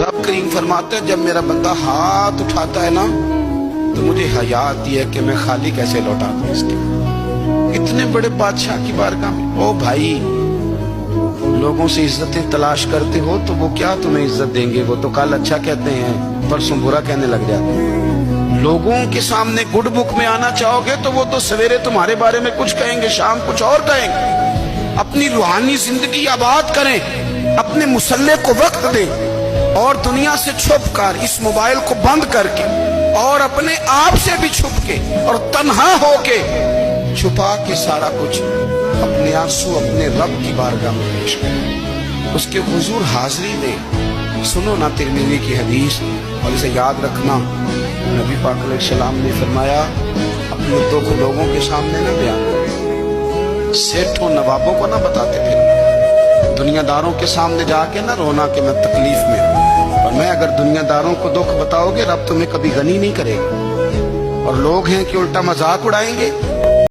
रब करीम फरमाते हैं, जब मेरा बंदा हाथ उठाता है ना तो मुझे हया आती है कि मैं खाली कैसे लौटा दूं इसके। इतने बड़े बादशाह की बारगाह में, ओ भाई लोगों से इज्जतें तलाश करते हो तो वो क्या तुम्हें इज्जत देंगे? वो तो कल अच्छा कहते हैं, परसों बुरा कहने लग जाते हैं। लोगों के सामने गुड बुक में आना चाहोगे तो वो तो सवेरे तुम्हारे बारे में कुछ कहेंगे, शाम कुछ और कहेंगे। अपनी रूहानी जिंदगी आबाद करें, अपने मुसल्ले को वक्त दें और दुनिया से छुप कर, इस मोबाइल को बंद करके और अपने आप से भी छुप के और तन्हा होके छुपा के सारा कुछ अपने आंसू अपने रब की बारगाह में पेश करें, उसके हुजूर हाजिरी दें। सुनो ना तिरमिज़ी की हदीस और इसे याद रखना। नबी पाक अलैहिस्सलाम ने फरमाया, अपने दुख लोगों के सामने ना बयान करो, सेठों नवाबों को ना बताते फिर, दुनियादारों के सामने जाके ना रोना कि मैं तकलीफ में हूँ। और मैं अगर दुनियादारों को दुख बताओगे रब तुम्हें कभी गनी नहीं करेगा। और लोग हैं कि उल्टा मजाक उड़ाएंगे।